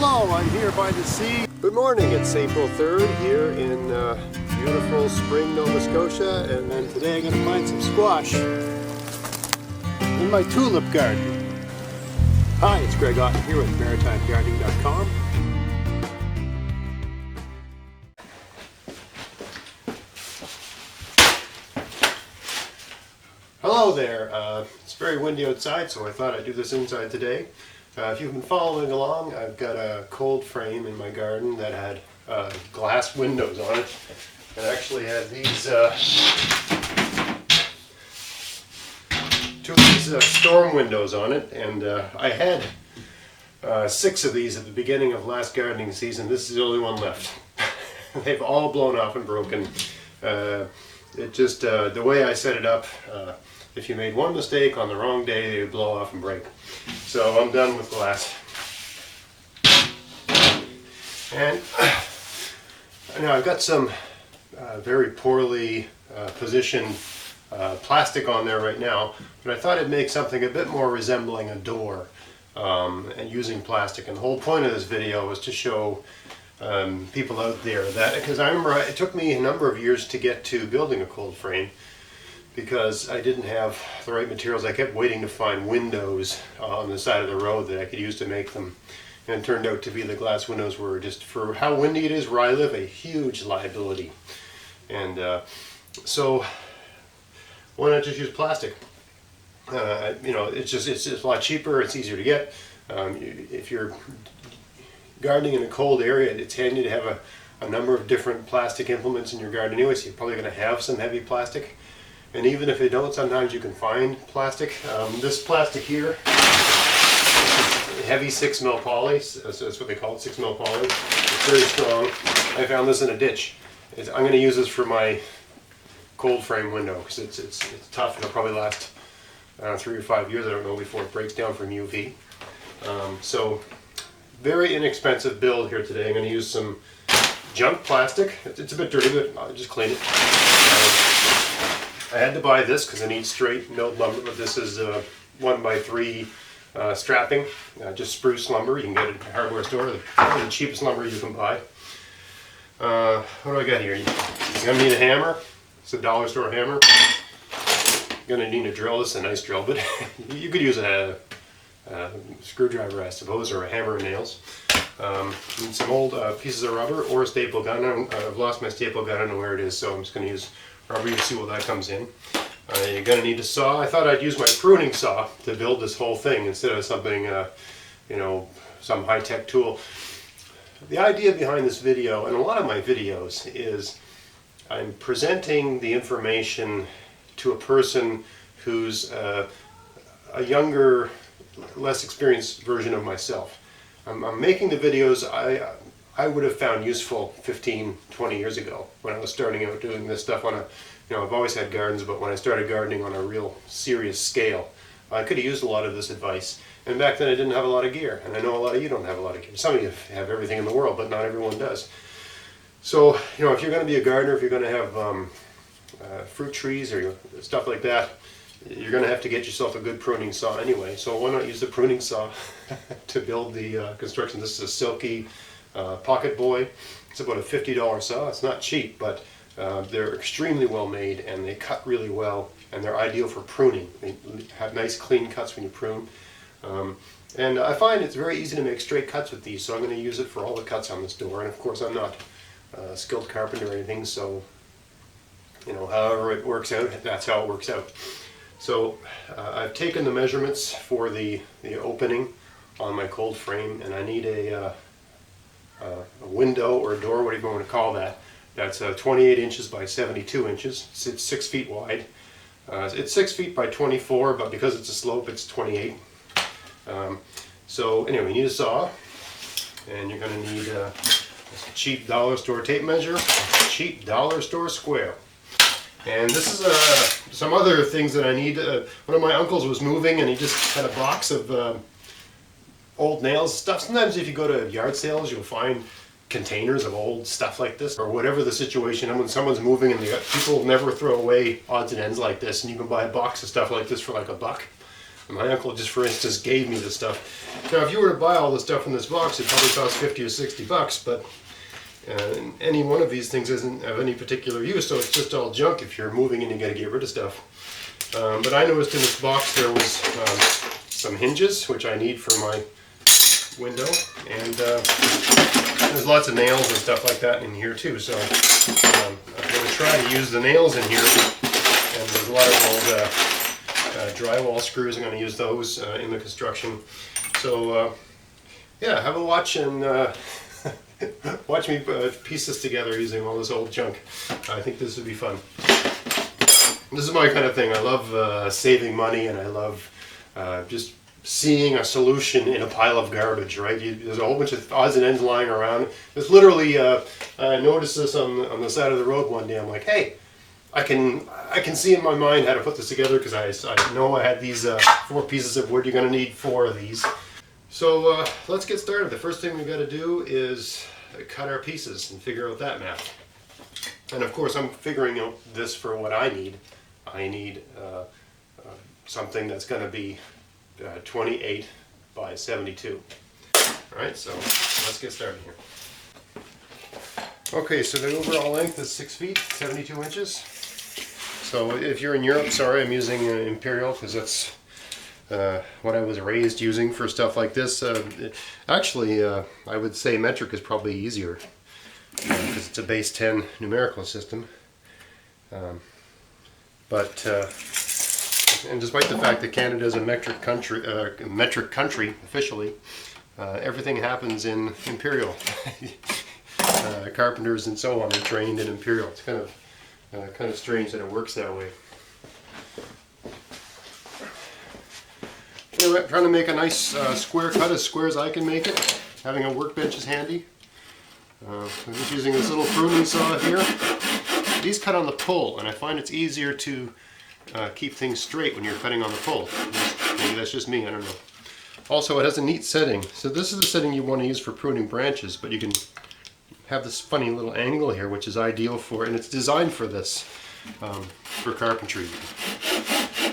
Hello, I'm here by the sea. Good morning, it's April 3rd here in beautiful spring Nova Scotia, and then today I'm going to find some squash in my tulip garden. Hi, it's Greg Otten here with maritimegardening.com. Hello there, it's very windy outside, so I thought I'd do this inside today. If you've been following along, I've got a cold frame in my garden that had glass windows on it, and actually had these two of these storm windows on it, and I had 6 of these at the beginning of last gardening season. This is the only one left. They've all blown off and broken. It just, the way I set it up, if you made one mistake on the wrong day, they would blow off and break. So I'm done with glass. And now I've got some very poorly positioned plastic on there right now, but I thought it'd make something a bit more resembling a door and using plastic. And the whole point of this video was to show people out there that, because I remember it took me a number of years to get to building a cold frame because I didn't have the right materials. I kept waiting to find windows on the side of the road that I could use to make them, and it turned out to be the glass windows were, just for how windy it is where I live, a huge liability. And so why not just use plastic? You know, it's a lot cheaper, it's easier to get. If you're gardening in a cold area, it's handy to have a number of different plastic implements in your garden anyway, so you're probably going to have some heavy plastic. And even if you don't, sometimes you can find plastic. This plastic here, heavy 6mm poly, so that's what they call it, 6mm poly. It's very strong. I found this in a ditch. I'm going to use this for my cold frame window because it's tough. It'll probably last 3 or 5 years, I don't know, before it breaks down from UV. So very inexpensive build here today. I'm going to use some junk plastic. It's a bit dirty, but I'll just clean it. I had to buy this because I need straight milled lumber, but this is 1x3 strapping, just spruce lumber. You can get it at a hardware store, probably the cheapest lumber you can buy. What do I got here? You're going to need a hammer. It's a dollar store hammer. You're going to need a drill. This is a nice drill, but you could use a screwdriver, I suppose, or a hammer and nails. And some old pieces of rubber or a staple gun. I've lost my staple gun. I don't know where it is, so I'm just going to use rubber to see what that comes in. You're going to need a saw. I thought I'd use my pruning saw to build this whole thing instead of something, you know, some high-tech tool. The idea behind this video, and a lot of my videos, is I'm presenting the information to a person who's a younger, less experienced version of myself. I'm making the videos I would have found useful 15, 20 years ago when I was starting out doing this stuff on a, you know, I've always had gardens, but when I started gardening on a real serious scale, I could have used a lot of this advice. And back then I didn't have a lot of gear, and I know a lot of you don't have a lot of gear. Some of you have everything in the world, but not everyone does. So, you know, if you're going to be a gardener, if you're going to have fruit trees or stuff like that, you're going to have to get yourself a good pruning saw anyway. So why not use the pruning saw to build the construction? This is a Silky Pocket Boy. It's about a $50 saw. It's not cheap, but they're extremely well made and they cut really well, and they're ideal for pruning. They have nice clean cuts when you prune. And I find it's very easy to make straight cuts with these, so I'm going to use it for all the cuts on this door. And of course I'm not a skilled carpenter or anything, so you know, however it works out, that's how it works out. So I've taken the measurements for the opening on my cold frame, and I need a window or a door, whatever you want to call that. That's 28 inches by 72 inches. It's 6 feet wide. It's 6 feet by 24, but because it's a slope, it's 28. So anyway, you need a saw, and you're going to need a cheap dollar store tape measure, a cheap dollar store square. And this is some other things that I need. One of my uncles was moving, and he just had a box of old nails stuff. Sometimes if you go to yard sales, you'll find containers of old stuff like this, or whatever the situation. And when someone's moving, and people never throw away odds and ends like this, and you can buy a box of stuff like this for like $1. My uncle just, for instance, gave me this stuff. Now, if you were to buy all the stuff in this box, it'd probably cost 50 or 60 bucks, but any one of these things isn't of any particular use, so it's just all junk if you're moving and you gotta get rid of stuff. But I noticed in this box there was some hinges, which I need for my window, and there's lots of nails and stuff like that in here too, so I'm going to try to use the nails in here, and there's a lot of old drywall screws. I'm going to use those in the construction. So yeah, have a watch and watch me piece this together using all this old junk. I think this would be fun. This is my kind of thing. I love saving money, and I love just seeing a solution in a pile of garbage, right? There's a whole bunch of odds and ends lying around. There's literally, I noticed this on the side of the road one day. I'm like, hey, I can see in my mind how to put this together, because I know I had these 4 pieces of wood. You're going to need 4 of these. So let's get started. The first thing we've got to do is cut our pieces and figure out that math. And of course, I'm figuring out this for what I need. I need something that's going to be 28 by 72. Alright, so let's get started here. Okay, so the overall length is 6 feet, 72 inches. So if you're in Europe, sorry, I'm using imperial because that's what I was raised using for stuff like this. Actually, I would say metric is probably easier because it's a base 10 numerical system. And despite the fact that Canada is a metric country officially, everything happens in imperial. Carpenters and so on are trained in imperial. It's kind of strange that it works that way. Anyway, trying to make a nice square cut, as square as I can make it. Having a workbench is handy. I'm just using this little pruning saw here. These cut on the pull, and I find it's easier to keep things straight when you're cutting on the pull. Maybe that's just me, I don't know. Also, it has a neat setting. So this is the setting you want to use for pruning branches, but you can have this funny little angle here, which is ideal for, and it's designed for this, for carpentry.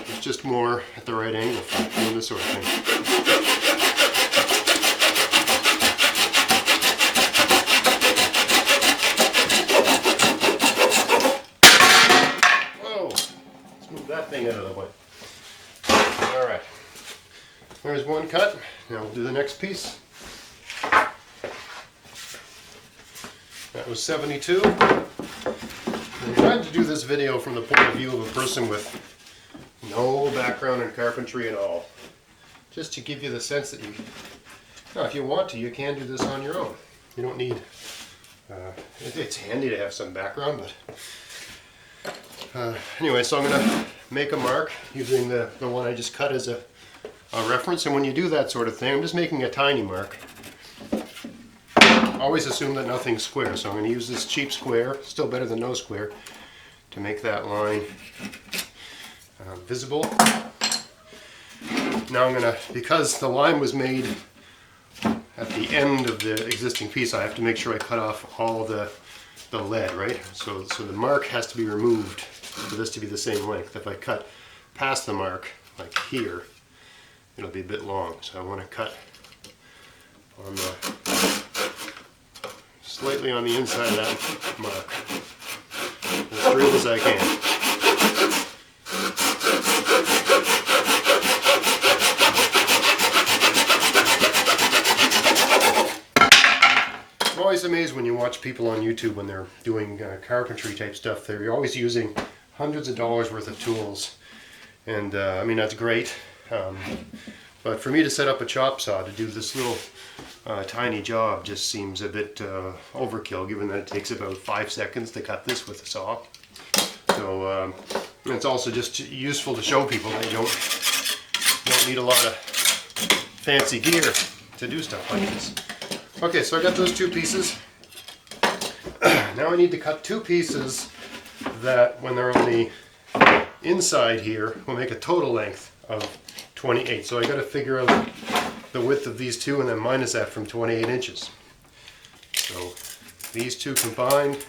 It's just more at the right angle for doing this sort of thing. That thing out of the way. Alright. There's one cut. Now we'll do the next piece. That was 72. I'm trying to do this video from the point of view of a person with no background in carpentry at all. Just to give you the sense that if you want to, you can do this on your own. You don't need, it's handy to have some background, but anyway, so I'm going to make a mark using the one I just cut as a reference, and when you do that sort of thing, I'm just making a tiny mark. Always assume that nothing's square, so I'm going to use this cheap square, still better than no square, to make that line visible. Now I'm going to, because the line was made at the end of the existing piece, I have to make sure I cut off all the lead, right? So the mark has to be removed for this to be the same length. If I cut past the mark, like here, it'll be a bit long. So I want to cut on slightly on the inside of that mark, as straight as I can. I'm always amazed when you watch people on YouTube when they're doing carpentry type stuff. They're always using hundreds of dollars worth of tools, and I mean, that's great, but for me to set up a chop saw to do this little tiny job just seems a bit overkill, given that it takes about 5 seconds to cut this with a saw. So it's also just useful to show people that you don't need a lot of fancy gear to do stuff like this. Okay, so I got those 2 pieces. Now I need to cut 2 pieces that, when they're on the inside here, will make a total length of 28. So I got to figure out the width of these 2 and then minus that from 28 inches. So these 2 combined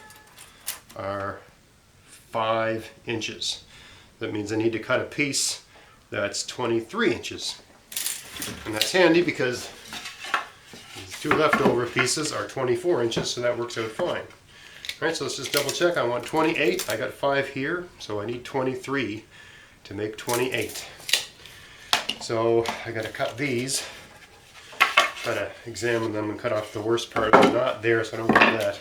are 5 inches. That means I need to cut a piece that's 23 inches. And that's handy because these two leftover pieces are 24 inches, so that works out fine. Alright, so let's just double check. I want 28. I got 5 here, so I need 23 to make 28. So I got to cut these. Try to examine them and cut off the worst part. They're not there, so I don't get that.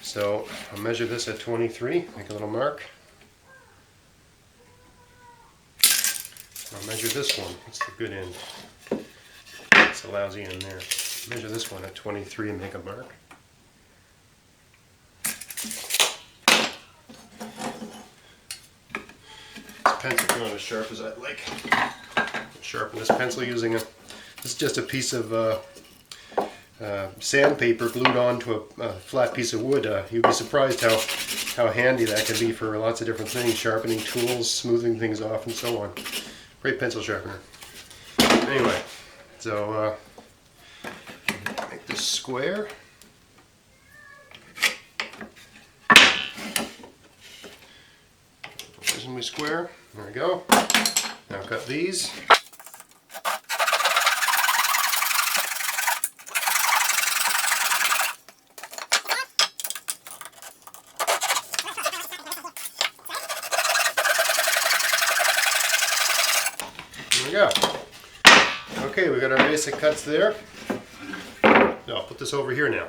So I'll measure this at 23, make a little mark. I'll measure this one. That's the good end. It's a lousy end there. Measure this one at 23 and make a mark. This pencil's not as sharp as I'd like. Sharpen this pencil using this is just a piece of sandpaper glued onto a flat piece of wood. You'd be surprised how handy that can be for lots of different things, sharpening tools, smoothing things off, and so on. Great pencil sharpener. Anyway, so make this square. Reasonably square. There we go. Now cut these. There we go. Okay, we got our basic cuts there. Now I'll put this over here now.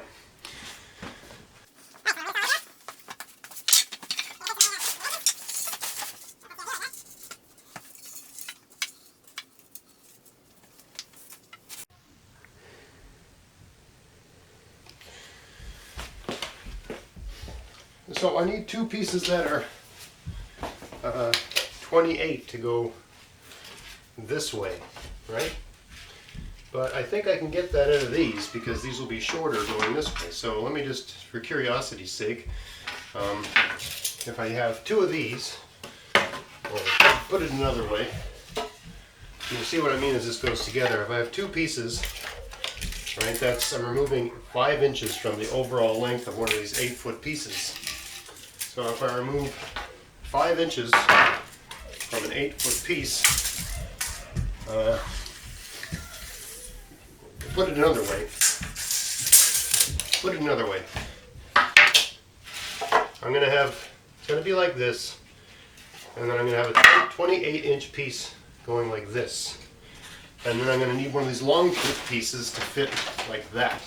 So I need two pieces that are 28 to go this way, right? But I think I can get that out of these because these will be shorter going this way. So let me just, for curiosity's sake, if I have two of these, or put it another way, you'll see what I mean as this goes together. If I have two pieces, right, I'm removing 5 inches from the overall length of one of these 8-foot pieces. So if I remove 5 inches from an 8-foot piece, put it another way. I'm going to have, it's going to be like this, and then I'm going to have a 28-inch piece going like this. And then I'm going to need one of these long pieces to fit like that.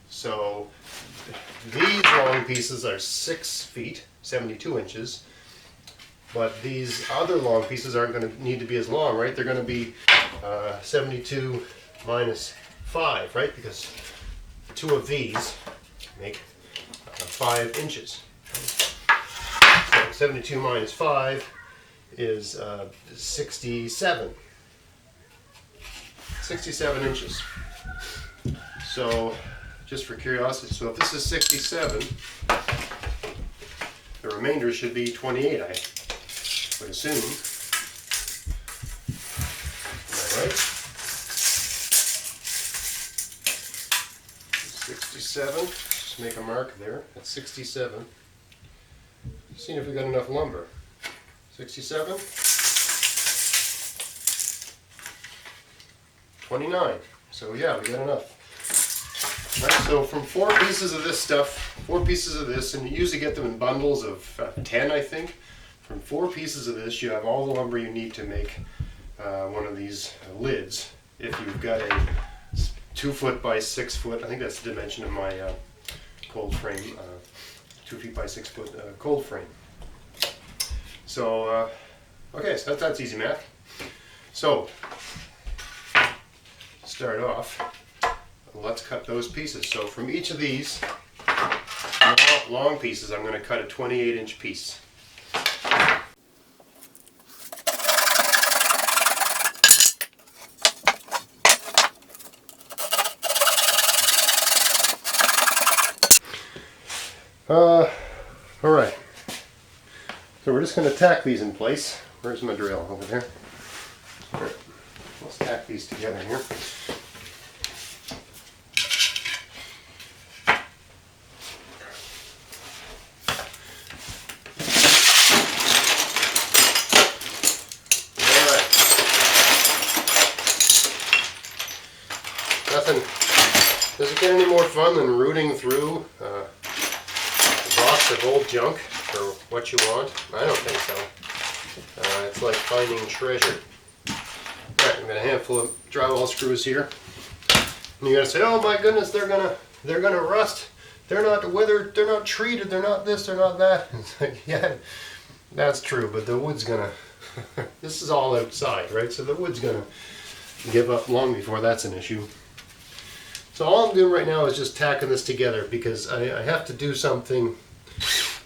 So these long pieces are 6 feet, 72 inches. But these other long pieces aren't going to need to be as long, right? They're going to be 72 minus 5, right? Because 2 of these make 5 inches. So 72 minus 5 is 67. 67 inches. So, just for curiosity, so if this is 67, the remainder should be 28, I would assume. Am I right? 67, just make a mark there, that's 67. Seeing if we got enough lumber. 67. 29. So yeah, we got enough. Right, so from 4 pieces of this stuff, 4 pieces of this, and you usually get them in bundles of 10, I think. From 4 pieces of this, you have all the lumber you need to make one of these lids. If you've got a 2 foot by 6 foot, I think that's the dimension of my cold frame, 2 feet by 6 foot cold frame. So, okay, so that's easy math. So, start off, let's cut those pieces. So from each of these long pieces, I'm going to cut a 28-inch piece. All right. So we're just going to tack these in place. Where's my drill? Over there. All right. Let's tack these together here. Alright, get any more fun than rooting through a box of old junk for what you want? I don't think so. It's like finding treasure. Alright, I've got a handful of drywall screws here. And you're gonna say, oh my goodness, they're gonna rust. They're not weathered, they're not treated, they're not this, they're not that. It's like, yeah, that's true, but the wood's gonna this is all outside, right? So the wood's gonna give up long before that's an issue. So all I'm doing right now is just tacking this together because I have to do something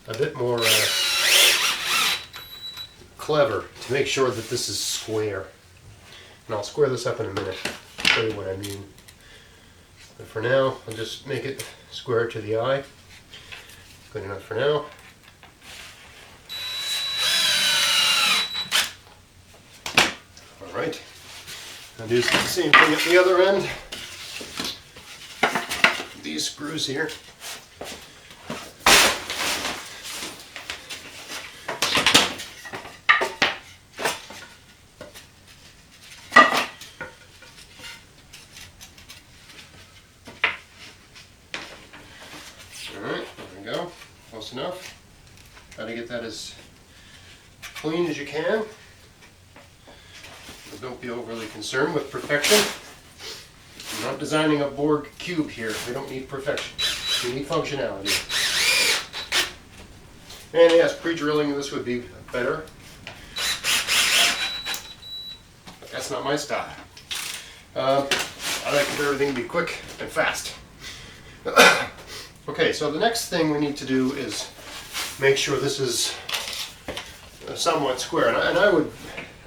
a bit more clever to make sure that this is square. And I'll square this up in a minute, show you what I mean. But for now, I'll just make it square to the eye. Good enough for now. Alright, I'll do the same thing at the other end. These screws here. Alright, there we go. Close enough. Try to get that as clean as you can. But don't be overly concerned with perfection. I'm not designing a Borg cube here. We don't need perfection. We need functionality. And yes, pre-drilling this would be better. But that's not my style. I like everything to be quick and fast. Okay, so the next thing we need to do is make sure this is somewhat square. And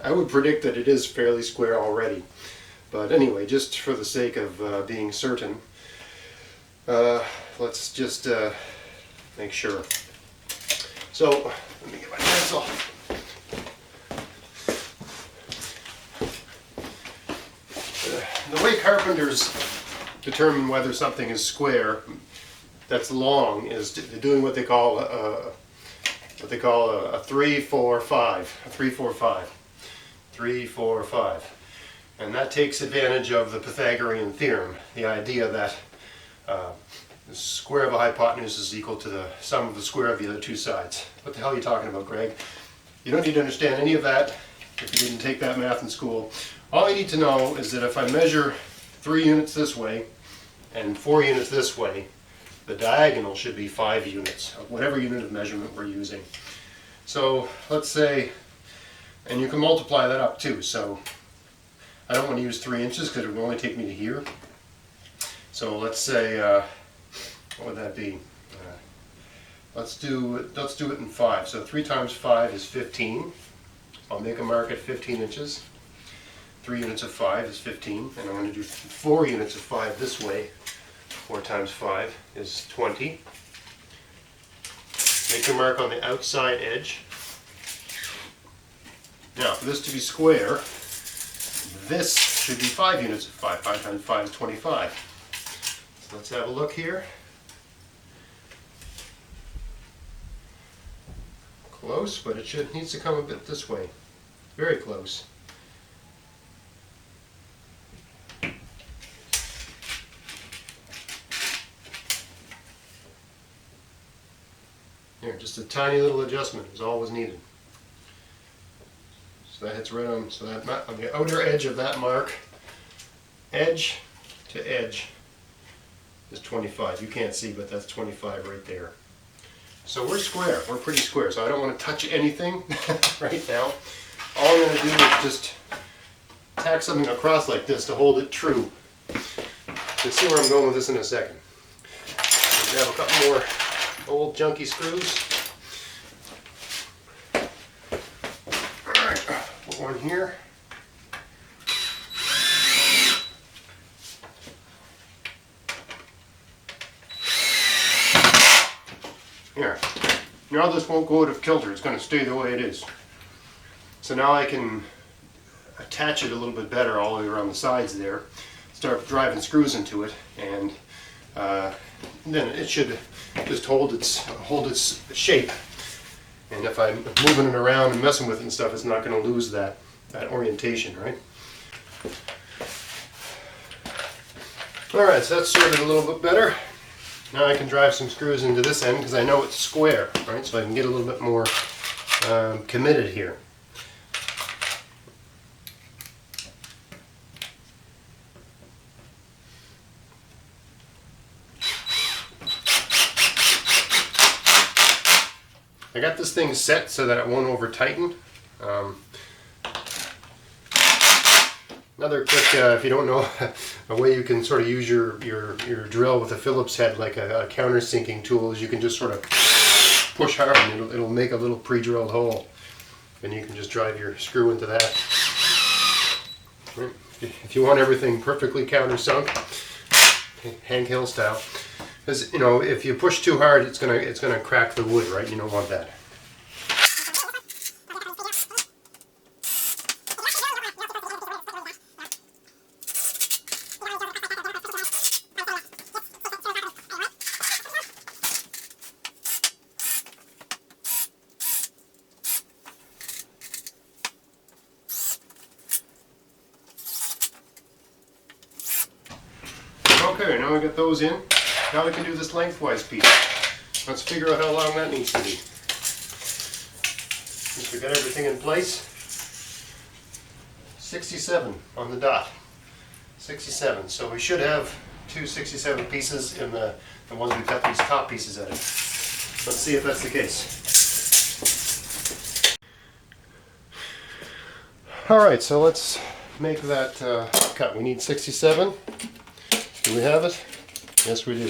I would predict that it is fairly square already. But anyway, just for the sake of being certain, let's just make sure. So, let me get my pencil. The way carpenters determine whether something is square, that's long, is doing what they call a 3, 4, 5. A 3, 4, 5. 3, 4, 5. And that takes advantage of the Pythagorean theorem, the idea that the square of a hypotenuse is equal to the sum of the square of the other two sides. What the hell are you talking about, Greg? You don't need to understand any of that if you didn't take that math in school. All you need to know is that if I measure 3 units this way and 4 units this way, the diagonal should be 5 units, of whatever unit of measurement we're using. So let's say, and you can multiply that up too, so I don't want to use 3 inches because it would only take me to here. So let's say, what would that be? Let's do it in 5. So 3 times 5 is 15. I'll make a mark at 15 inches. 3 units of 5 is 15, and I'm going to do 4 units of 5 this way. 4 times 5 is 20. Make a mark on the outside edge. Now, for this to be square, this should be 5 units of 5. 5 times 5 is 25. So let's have a look here. Close, but it needs to come a bit this way. Very close. Here, just a tiny little adjustment is all was needed. So that hits right on, so that on the outer edge of that mark, edge to edge, is 25. You can't see, but that's 25 right there. So we're square. We're pretty square. So I don't want to touch anything right now. All I'm going to do is just tack something across like this to hold it true. You'll see where I'm going with this in a second. So we have a couple more old junky screws. Alright, put one here. Here. Now this won't go out of kilter, it's going to stay the way it is. So now I can attach it a little bit better all the way around the sides there, start driving screws into it, and then it should just hold its shape. And if I'm moving it around and messing with it and stuff, it's not going to lose that orientation, right? Alright, so that's sorted a little bit better. Now I can drive some screws into this end because I know it's square, right? So I can get a little bit more committed here. I got this thing set so that it won't over tighten. Another quick, if you don't know, a way you can sort of use your drill with a Phillips head like a countersinking tool is you can just sort of push hard and it'll make a little pre-drilled hole. And you can just drive your screw into that. Right. If you want everything perfectly countersunk, Hank Hill style, because you know if you push too hard, it's gonna crack the wood, right? You don't want that. Okay, now we got those in. Now we can do this lengthwise piece. Let's figure out how long that needs to be. Once we got everything in place, 67 on the dot. 67. So we should have two 67 pieces in the ones we cut these top pieces out of. Let's see if that's the case. Alright, so let's make that cut. We need 67. Do we have it? Yes, we do.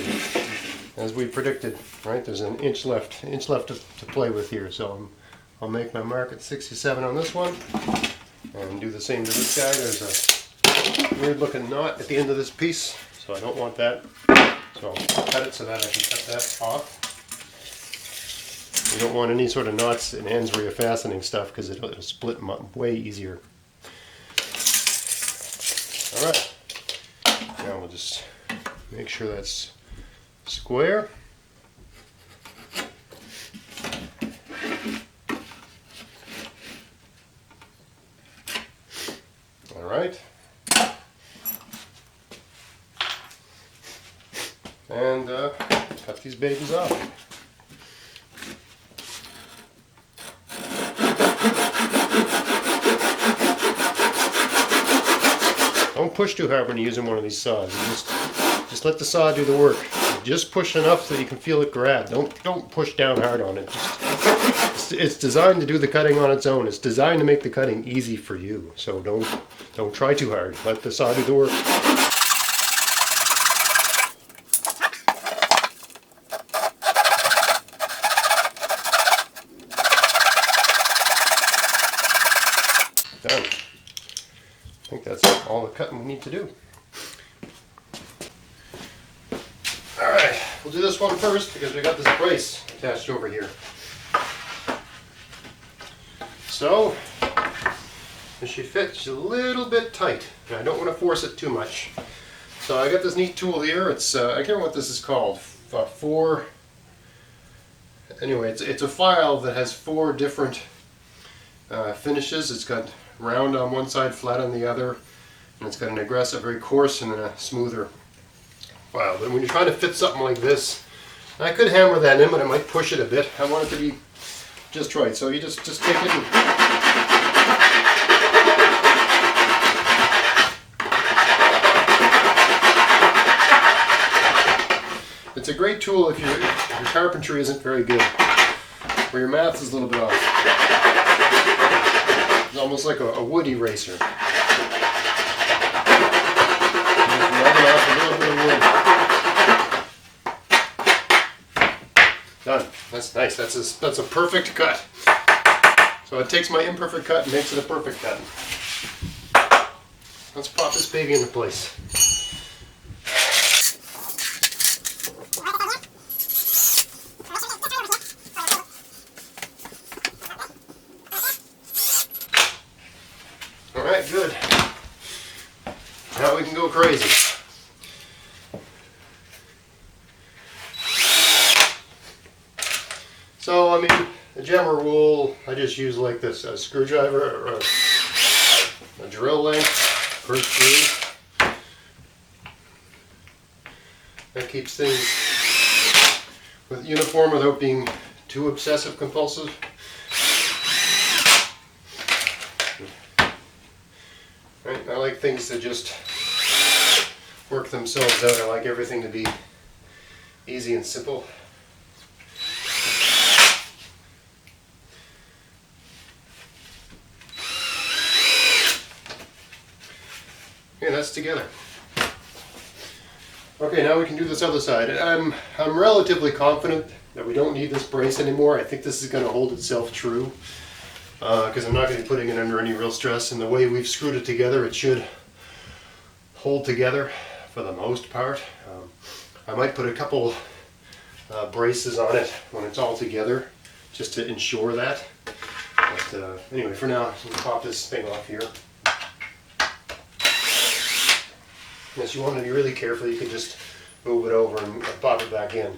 As we predicted, right? There's an inch left to play with here. So I'll make my mark at 67 on this one, and do the same to this guy. There's a weird-looking knot at the end of this piece, so I don't want that. So I'll cut it so that I can cut that off. You don't want any sort of knots and ends where you're fastening stuff because it'll split way easier. All right. Now we'll just make sure that's square. All right. And cut these babies off. Don't push too hard when you're using one of these saws. You just let the saw do the work. Just push enough so that you can feel it grab. Don't push down hard on it. It's designed to do the cutting on its own. It's designed to make the cutting easy for you. So don't try too hard. Let the saw do the work. Done. I think that's all the cutting we need to do. Alright, we'll do this one first because we got this brace attached over here. So, this should fit just a little bit tight. And I don't want to force it too much. So I got this neat tool here. It's I can't remember what this is called. Anyway, it's a file that has 4 different finishes. It's got round on one side, flat on the other, and it's got an aggressive, very coarse, and then a smoother file. But when you're trying to fit something like this, I could hammer that in, but I might push it a bit. I want it to be just right. So you just take it and it's a great tool if your carpentry isn't very good, or your math is a little bit off. It's almost like a wood eraser. Just rubbing off a little bit of wood. Done. That's nice. That's a perfect cut. So it takes my imperfect cut and makes it a perfect cut. Let's pop this baby into place. Alright, good. Now we can go crazy. So, I mean, a general rule, I just use like this, a screwdriver or a drill length per screw. That keeps things with uniform without being too obsessive compulsive. Right, I like things to just work themselves out. I like everything to be easy and simple. Okay, that's together. Okay, now we can do this other side. I'm relatively confident that we don't need this brace anymore. I think this is going to hold itself true because I'm not going to be putting it under any real stress. And the way we've screwed it together, it should hold together for the most part. I might put a couple braces on it when it's all together just to ensure that. But anyway, for now, we'll pop this thing off here. If you want to be really careful, you can just move it over and pop it back in.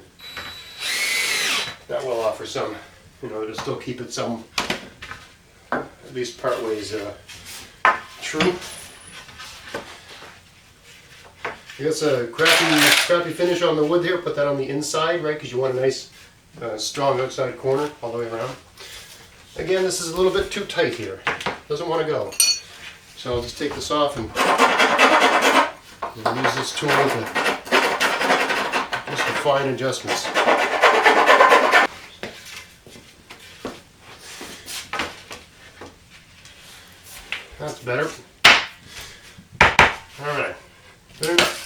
That will offer some, to still keep it some, at least part ways true. You got a crappy finish on the wood here. Put that on the inside, right? Because you want a nice, strong outside corner all the way around. Again, this is a little bit too tight here. Doesn't want to go. So I'll just take this off and use this tool to just for fine adjustments. That's better. All right. Good enough.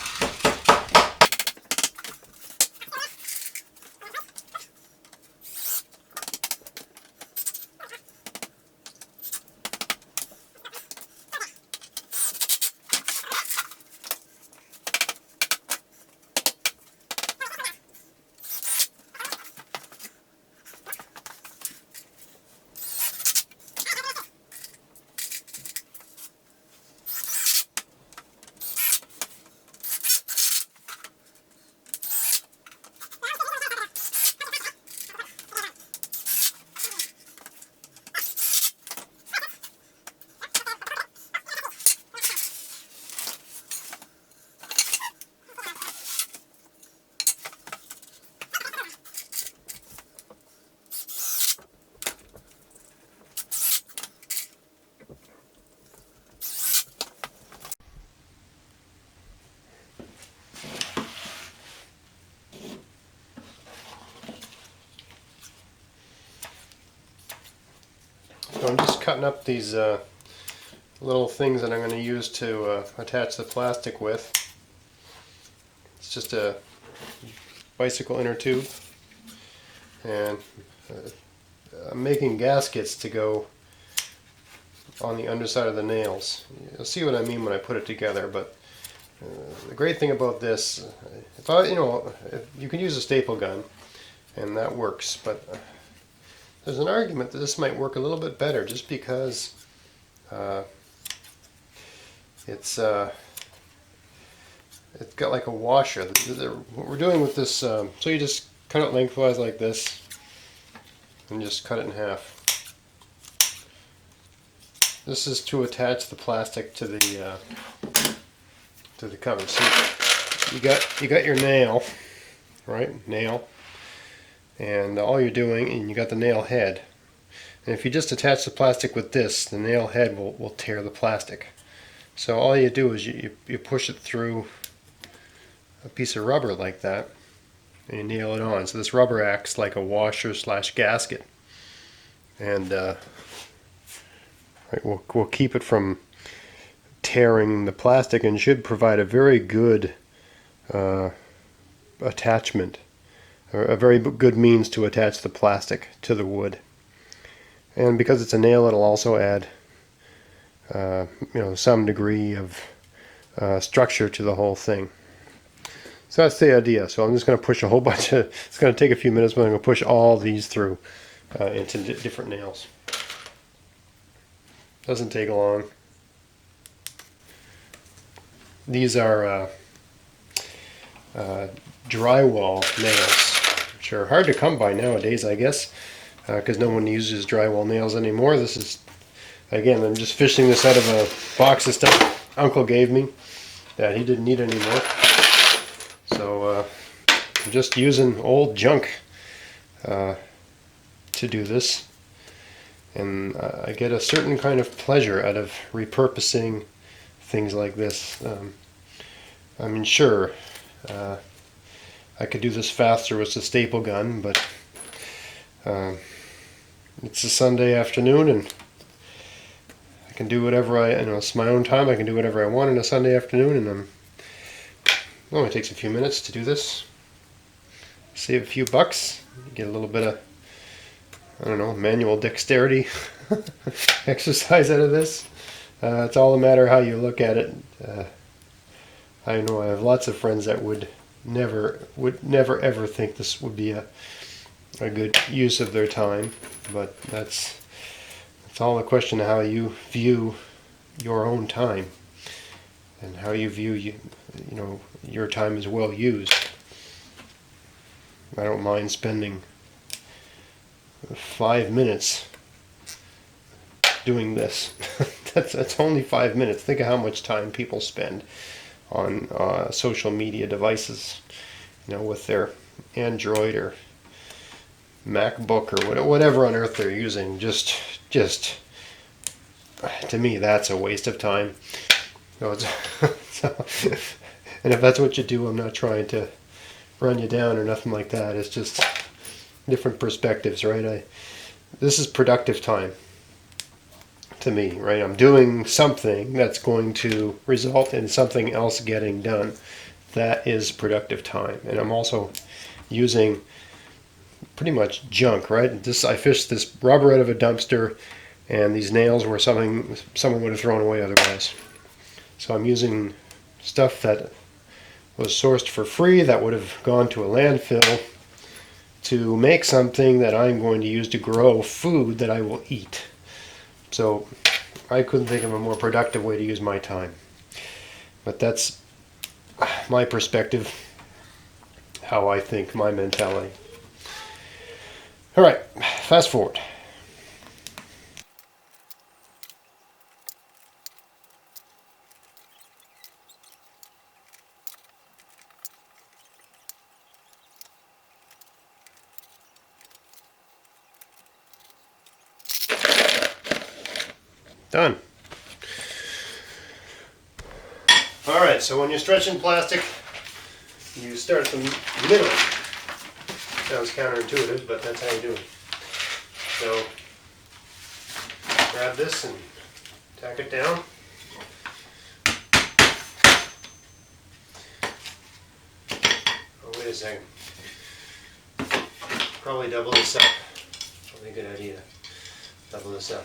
So I'm just cutting up these little things that I'm going to use to attach the plastic with. It's just a bicycle inner tube, and I'm making gaskets to go on the underside of the nails. You'll see what I mean when I put it together. But the great thing about this, if you can use a staple gun, and that works, but there's an argument that this might work a little bit better just because it's got like a washer. What we're doing with this, so you just cut it lengthwise like this and just cut it in half. This is to attach the plastic to the cover. So you got your nail, right? Nail. And all you're doing, and you got the nail head. And if you just attach the plastic with this, the nail head will tear the plastic. So all you do is you push it through a piece of rubber like that, and you nail it on. So this rubber acts like a washer / gasket, and we'll keep it from tearing the plastic, and should provide a very good attachment. A very good means to attach the plastic to the wood. And because it's a nail, it'll also add some degree of structure to the whole thing. So that's the idea. So I'm just going to push a whole bunch of, it's going to take a few minutes, but I'm going to push all these through into different nails. Doesn't take long. These are drywall nails, which are hard to come by nowadays, I guess, because no one uses drywall nails anymore. This is, again, I'm just fishing this out of a box of stuff Uncle gave me that he didn't need anymore. So I'm just using old junk to do this, and I get a certain kind of pleasure out of repurposing things like this. I mean, sure, I could do this faster with a staple gun, but it's a Sunday afternoon, and I can do whatever it's my own time. I can do whatever I want on a Sunday afternoon, and it only takes a few minutes to do this. Save a few bucks, get a little bit of, I don't know, manual dexterity exercise out of this. It's all a matter of how you look at it. I know I have lots of friends that would never ever think this would be a good use of their time, but it's all a question of how you view your own time and how you view your time is well used. I don't mind spending 5 minutes doing this. That's only 5 minutes. Think of how much time people spend on social media devices, with their Android or MacBook or whatever on earth they're using. Just to me, that's a waste of time. And if that's what you do, I'm not trying to run you down or nothing like that. It's just different perspectives, right? This is productive time to me, right? I'm doing something that's going to result in something else getting done. That is productive time. And I'm also using pretty much junk, right? I fished this rubber out of a dumpster, and these nails were something someone would have thrown away otherwise. So I'm using stuff that was sourced for free, that would have gone to a landfill, to make something that I'm going to use to grow food that I will eat. So I couldn't think of a more productive way to use my time. But that's my perspective, how I think, my mentality. All right, fast forward. Done. All right, so when you're stretching plastic, you start at the middle. Sounds counterintuitive, but that's how you do it. So grab this and tack it down. Oh, wait a second. Probably double this up. Probably a good idea. Double this up.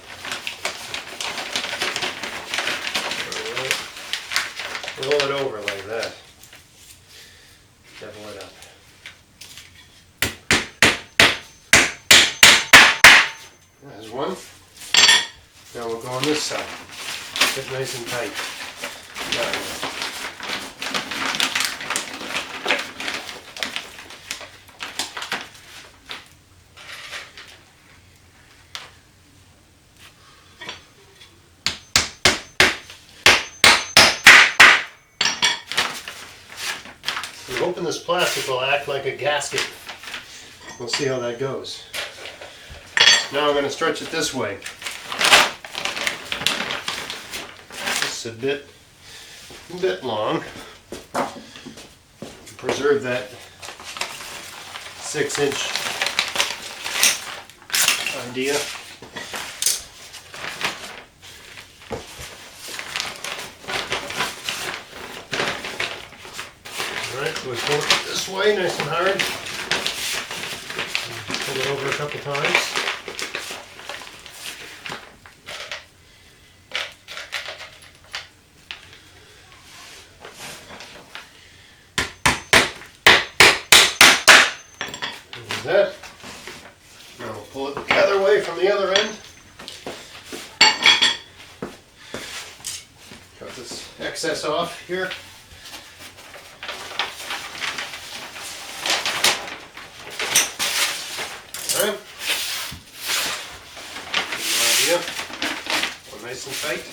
Roll it over like that. Double it up. There's one. Now we'll go on this side. Get nice and tight. Got it. I'm hoping this plastic will act like a gasket. We'll see how that goes. Now I'm going to stretch it this way. It's a bit long. Preserve that 6-inch idea. Alright, so we pull it this way nice and hard. Pull it over a couple times. That. Now we'll pull it the other way from the other end. Cut this excess off here. Alright. Good idea. Go nice and tight.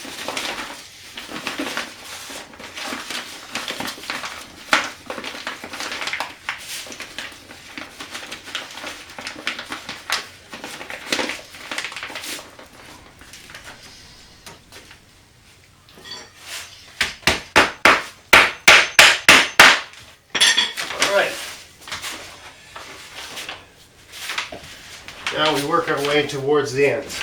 Now we work our way towards the ends.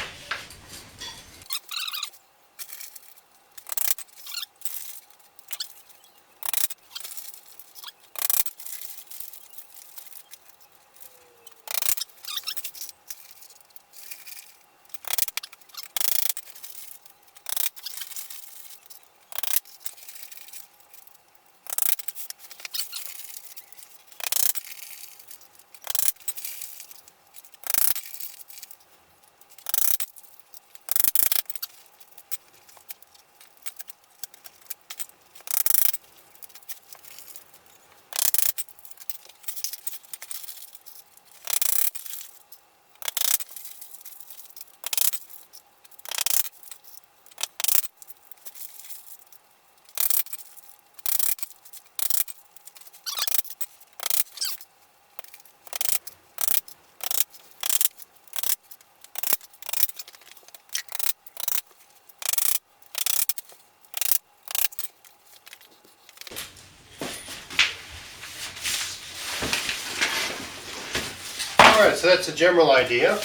Alright, so that's a general idea.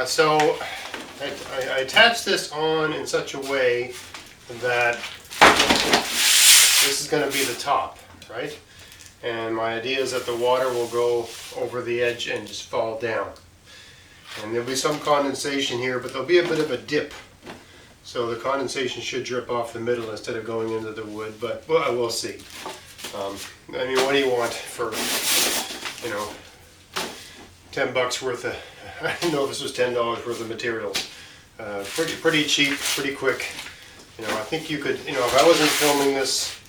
So I attached this on in such a way that this is going to be the top, right? And my idea is that the water will go over the edge and just fall down. And there'll be some condensation here, but there'll be a bit of a dip. So the condensation should drip off the middle instead of going into the wood, but well, we'll see. I mean, what do you want for, you know, $10 worth of, I didn't know this was $10 worth of materials. Pretty cheap, pretty quick. You know, I think you could, you know, if I wasn't filming this,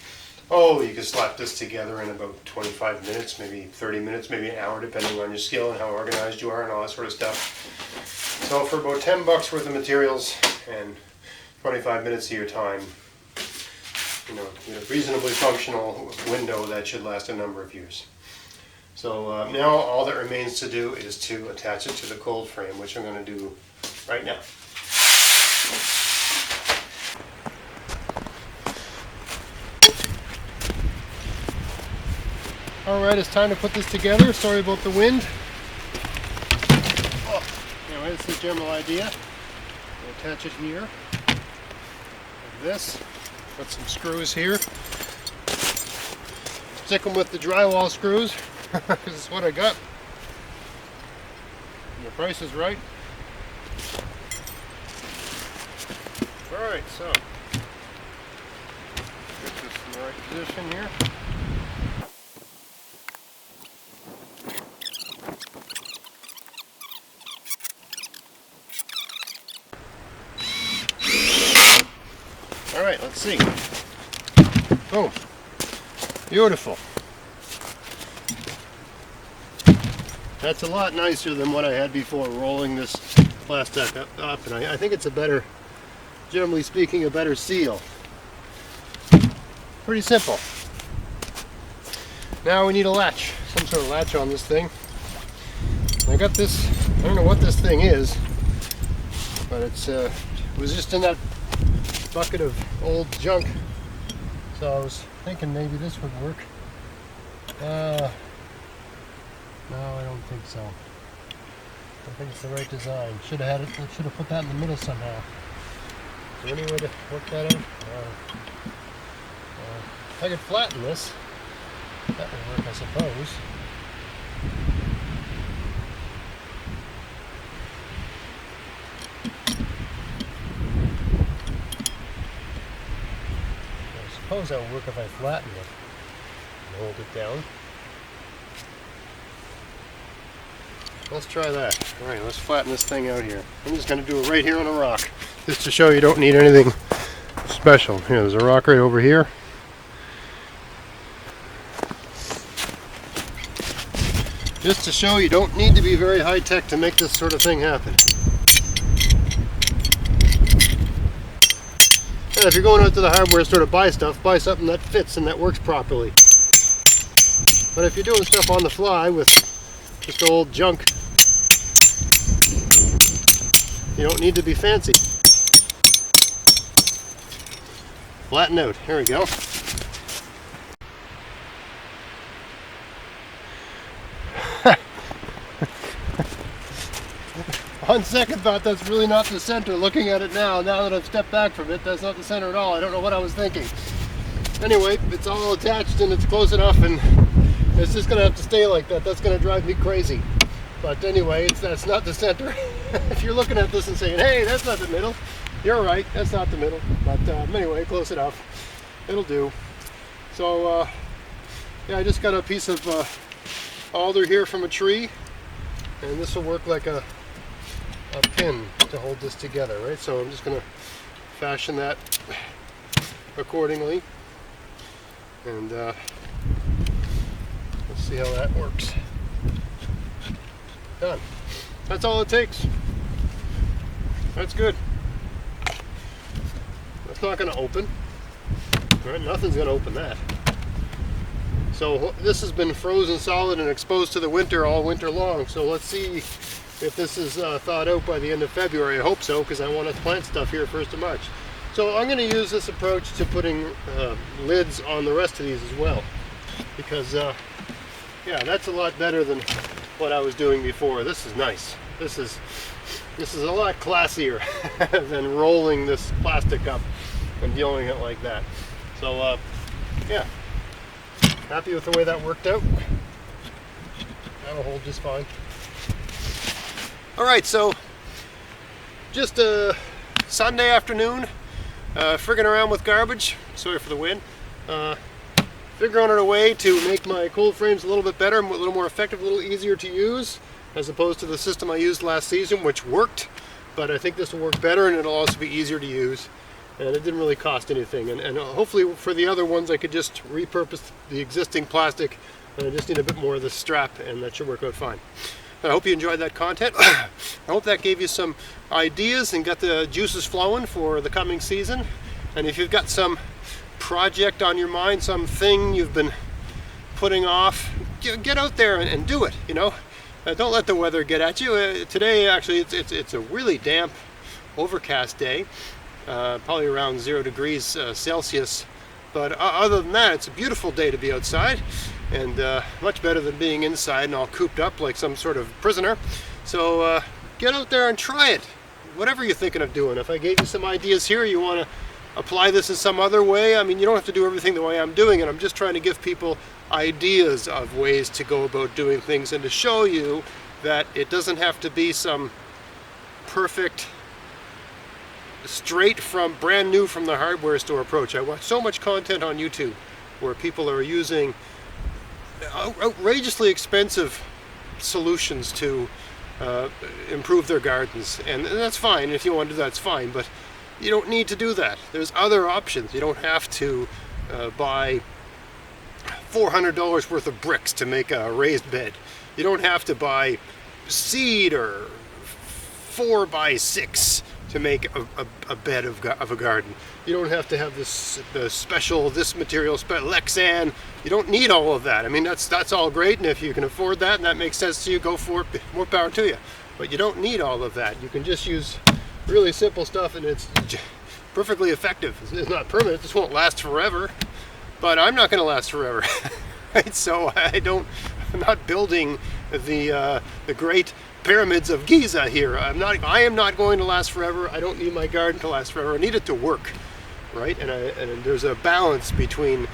you could slap this together in about 25 minutes, maybe 30 minutes, maybe an hour, depending on your skill and how organized you are and all that sort of stuff. So for about $10 worth of materials and 25 minutes of your time, you know, a reasonably functional window that should last a number of years. So now all that remains to do is to attach it to the cold frame, which I'm going to do right now. Alright, it's time to put this together. Sorry about the wind. Anyway, this is the general idea. We'll attach it here, like this. Put some screws here. Stick them with the drywall screws. This is what I got. And the price is right. Alright, so get this in the right position here. Alright, let's see. Boom. Beautiful. That's a lot nicer than what I had before, rolling this plastic up, and I think it's a better, generally speaking, a better seal. Pretty simple. Now we need a latch, some sort of latch on this thing. I got this, I don't know what this thing is, but it was just in that bucket of old junk, so I was thinking maybe this would work. No, I don't think so. I think it's the right design. Should have had it. Should have put that in the middle somehow. Is there any way to work that out? If I could flatten this, that would work, I suppose. I suppose that would work if I flatten it and hold it down. Let's try that. Alright, let's flatten this thing out here. I'm just going to do it right here on a rock, just to show you don't need anything special. Here, there's a rock right over here. Just to show you don't need to be very high-tech to make this sort of thing happen. And if you're going out to the hardware store to buy stuff, buy something that fits and that works properly. But if you're doing stuff on the fly with just old junk, you don't need to be fancy. Flatten out. Here we go. On second thought, that's really not the center. Looking at it now that I've stepped back from it, that's not the center at all. I don't know what I was thinking. Anyway, it's all attached and it's close enough, and it's just gonna have to stay like that. That's gonna drive me crazy. But anyway, that's not the center. If you're looking at this and saying, hey, that's not the middle, you're right, that's not the middle. But anyway, close enough. It'll do. So yeah, I just got a piece of alder here from a tree, and this will work like a pin to hold this together, right? So I'm just gonna fashion that accordingly, and let's see how that works. Done. That's all it takes. That's good. That's not going to open. Right? Nothing's going to open that. So this has been frozen solid and exposed to the winter all winter long. So let's see if this is thawed out by the end of February. I hope so, because I want to plant stuff here 1st of March. So I'm going to use this approach to putting lids on the rest of these as well, because yeah, that's a lot better than what I was doing before. This is nice. This is a lot classier than rolling this plastic up and dealing it like that. So yeah, happy with the way that worked out. That'll hold just fine. All right, so just a Sunday afternoon, frigging around with garbage. Sorry for the wind. Figuring out a way to make my cold frames a little bit better, a little more effective, a little easier to use, as opposed to the system I used last season, which worked, but I think this will work better, and it'll also be easier to use, and it didn't really cost anything. And hopefully for the other ones I could just repurpose the existing plastic, and I just need a bit more of the strap, and that should work out fine. I hope you enjoyed that content. I hope that gave you some ideas and got the juices flowing for the coming season. And if you've got some project on your mind, something you've been putting off, get out there and do it, you know. Don't let the weather get at you. Today actually it's a really damp, overcast day, probably around 0 degrees Celsius, but other than that, it's a beautiful day to be outside, and much better than being inside and all cooped up like some sort of prisoner. So get out there and try it, whatever you're thinking of doing. If I gave you some ideas here, you want to apply this in some other way, I mean, you don't have to do everything the way I'm doing it. I'm just trying to give people ideas of ways to go about doing things, and to show you that it doesn't have to be some perfect, straight from, brand new from the hardware store approach. I watch so much content on YouTube where people are using outrageously expensive solutions to improve their gardens, and that's fine. If you want to do that, it's fine, but you don't need to do that. There's other options. You don't have to buy $400 worth of bricks to make a raised bed. You don't have to buy seed or 4x6 to make a bed of a garden. You don't have to have this material, Lexan. You don't need all of that. I mean, that's all great, and if you can afford that and that makes sense to you, go for it. More power to you. But you don't need all of that. You can just use really simple stuff, and it's perfectly effective. It's not permanent. This won't last forever, but I'm not going to last forever. Right? So I'm not building the great pyramids of Giza here. I am not going to last forever. I don't need my garden to last forever. I need it to work, right? And there's a balance between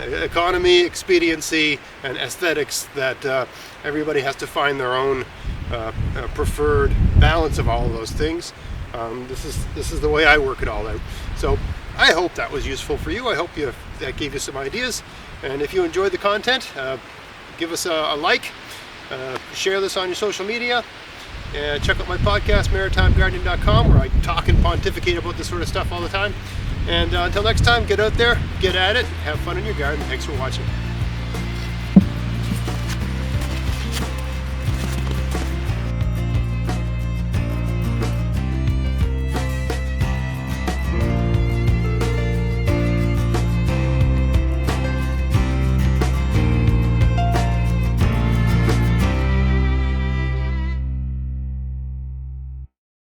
economy, expediency, and aesthetics that everybody has to find their own preferred balance of all of those things. This is the way I work it all out. So I hope that was useful for you. I hope that gave you some ideas. And if you enjoyed the content, give us a like, share this on your social media, and check out my podcast, maritimegardening.com, where I talk and pontificate about this sort of stuff all the time. And until next time, get out there, get at it, have fun in your garden. Thanks for watching.